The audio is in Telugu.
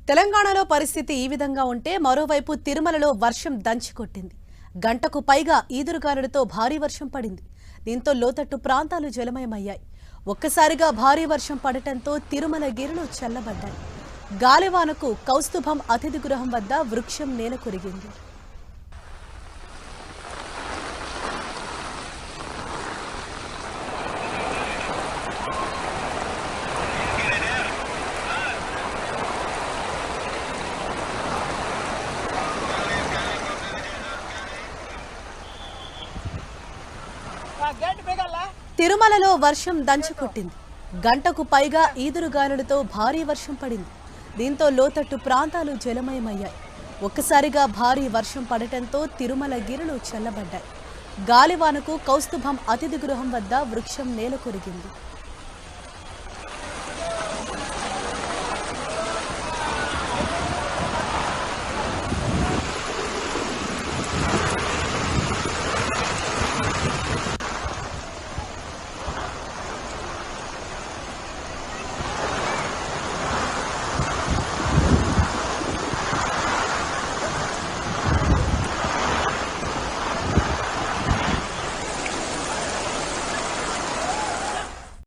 తెలంగాణలో పరిస్థితి ఈ విధంగా ఉంటే మరోవైపు తిరుమలలో వర్షం దంచికొట్టింది. గంటకు పైగా ఈదురుగాలులతో భారీ వర్షం పడింది. దీంతో లోతట్టు ప్రాంతాలు జలమయమయ్యాయి. ఒక్కసారిగా భారీ వర్షం పడటంతో తిరుమల గిరులు చల్లబడ్డాయి. గాలివానకు కౌస్తుభం అతిథి గృహం వద్ద వృక్షం నేలకొరిగింది. తిరుమలలో వర్షం దంచుకొట్టింది. గంటకు పైగా ఈదురుగాలులతో భారీ వర్షం పడింది. దీంతో లోతట్టు ప్రాంతాలు జలమయమయ్యాయి. ఒక్కసారిగా భారీ వర్షం పడటంతో తిరుమల గిరులు చల్లబడ్డాయి. గాలివానకు కౌస్తుభం అతిథి గృహం వద్ద వృక్షం నేలకొరిగింది.